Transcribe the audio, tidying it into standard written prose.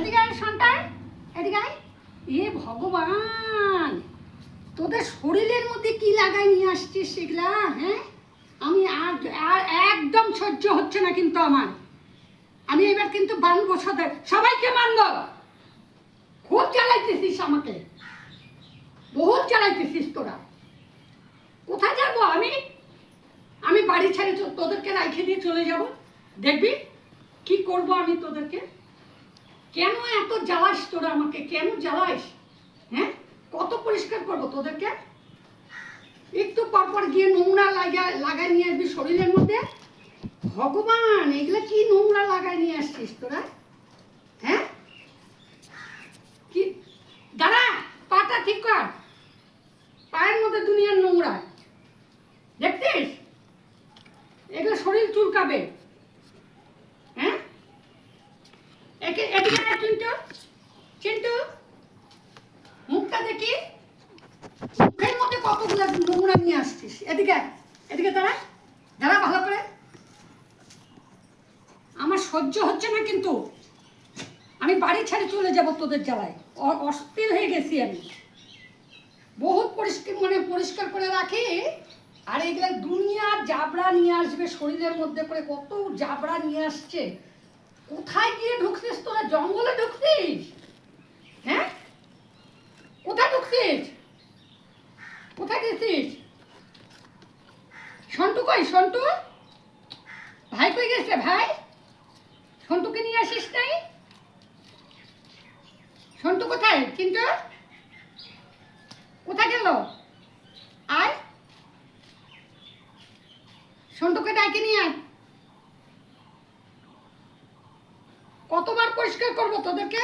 এদিকে আয় সন্তান, এদিকে আয়। এ ভগবান, তোদের শরীরের মধ্যে কি লাগাই নিয়ে আসছিস সেগুলা? হ্যাঁ, আমি আর আর একদম সহ্য হচ্ছে না কিন্তু আমার। আমি এবার কিন্তু বানবো, সবাইকে মানবো। খুব জ্বালাইতেছিস আমাকে, বহুত জ্বালাইতেছিস তোরা। কোথায় যাবো আমি? আমি বাড়ি ছেড়ে তোদেরকে রাইখে দিয়ে চলে যাব। দেখবি কি করব আমি তোদেরকে। কেন এত জ্বালাস তোরা আমাকে? কেন জ্বালাস? হ্যাঁ, কত পরিষ্কার করবো তোদেরকে? একটু পরপর গিয়ে নোংরা লাগাই নিয়ে আসবি শরীরের মধ্যে। ভগবান, এগুলো কি নোংরা লাগাই নিয়ে আসছিস তোরা? হ্যাঁ, কি দাঁড়া, পাটা ঠিক কর। পায়ের মধ্যে দুনিয়ার নোংরা দেখছিস? এগুলো শরীর চুলকাবে। হ্যাঁ, এদিকে চিন্টু, চিন্টু মুখটা দেখি, মুখের মধ্যে কতগুলো নোংরা নিয়ে আসছিস। এদিকে, এদিকে দাঁড়া, দাঁড়া ভালো করে। আমার সহ্য হচ্ছে না কিন্তু। আমি বাড়ি ছেড়ে চলে যাব তোদের জ্বালায়। অস্থির হয়ে গেছি আমি। বহুত পরিষ্কার করে রাখি, আর এগুলো দুনিয়ার জাবড়া নিয়ে আসবে শরীরের মধ্যে করে। কত জাবড়া নিয়ে আসছে। কোথায় গিয়ে ঢুকছিস তোরা? জঙ্গলে ঢুকছিস? হ্যাঁ, কোথায় ঢুকছিস? কোথায় গেছিস? সন্টু কই? সন্টু ভাই কই গেছে? ভাই, সন্টুকে নিয়ে আসিস নাই? সন্টু কোথায়? কিন্তু কোথায় গেল? আয়, সন্টুকে ডাকে নিয়ে আয়। কতবার পরিষ্কার করবো তোদেরকে?